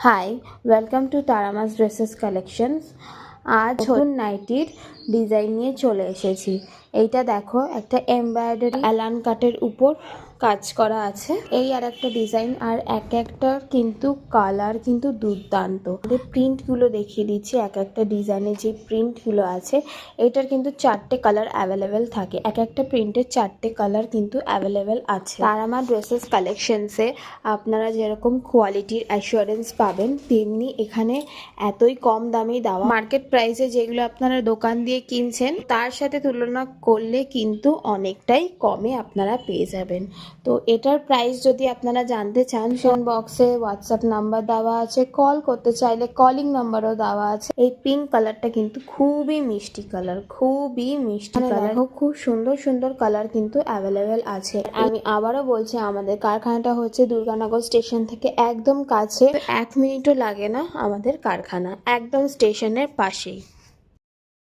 High, welcome to Taramas dresses collections. আজ নতুন নাইটির design নিয়ে চলে এসেছি। এইটা দেখো, একটা এমব্রয়ডারি অ্যালান কাটের উপর কাজ করা আছে। এই আর একটা ডিজাইন, আর এক একটা কিন্তু কালার কিন্তু দুর্দান্ত। প্রিন্টগুলো দেখিয়ে দিচ্ছি, এক একটা ডিজাইনে যে প্রিন্টগুলো আছে এটার কিন্তু 4টে কালার অ্যাভেলেবেল থাকে। এক একটা প্রিন্টের 4টে কালার কিন্তু অ্যাভেলেবেল আছে। তারামা ড্রেসেস কালেকশনসে আপনারা যেরকম কোয়ালিটির অ্যাসুরেন্স পাবেন, তেমনি এখানে এতই কম দামে দেওয়া। মার্কেট প্রাইসে যেগুলো আপনারা দোকান দিয়ে কিনছেন তার সাথে তুলনা করলে কিন্তু অনেকটাই কমে আপনারা পেয়ে যাবেন। তো এটার প্রাইস যদি আপনারা জানতে চান, ফোন বক্সে হোয়াটসঅ্যাপ নাম্বার দেওয়া আছে, কল করতে চাইলে কলিং নাম্বারও দেওয়া আছে। এই পিঙ্ক কালারটা কিন্তু খুবই মিষ্টি কালার, খুবই মিষ্টি কালার। খুব সুন্দর সুন্দর কালার কিন্তু অ্যাভেলেবেল আছে। আমি আবারও বলছি, আমাদের কারখানাটা হচ্ছে দুর্গানগর স্টেশন থেকে একদম কাছে, 1 মিনিটও লাগে না আমাদের কারখানা, একদম স্টেশনের পাশেই।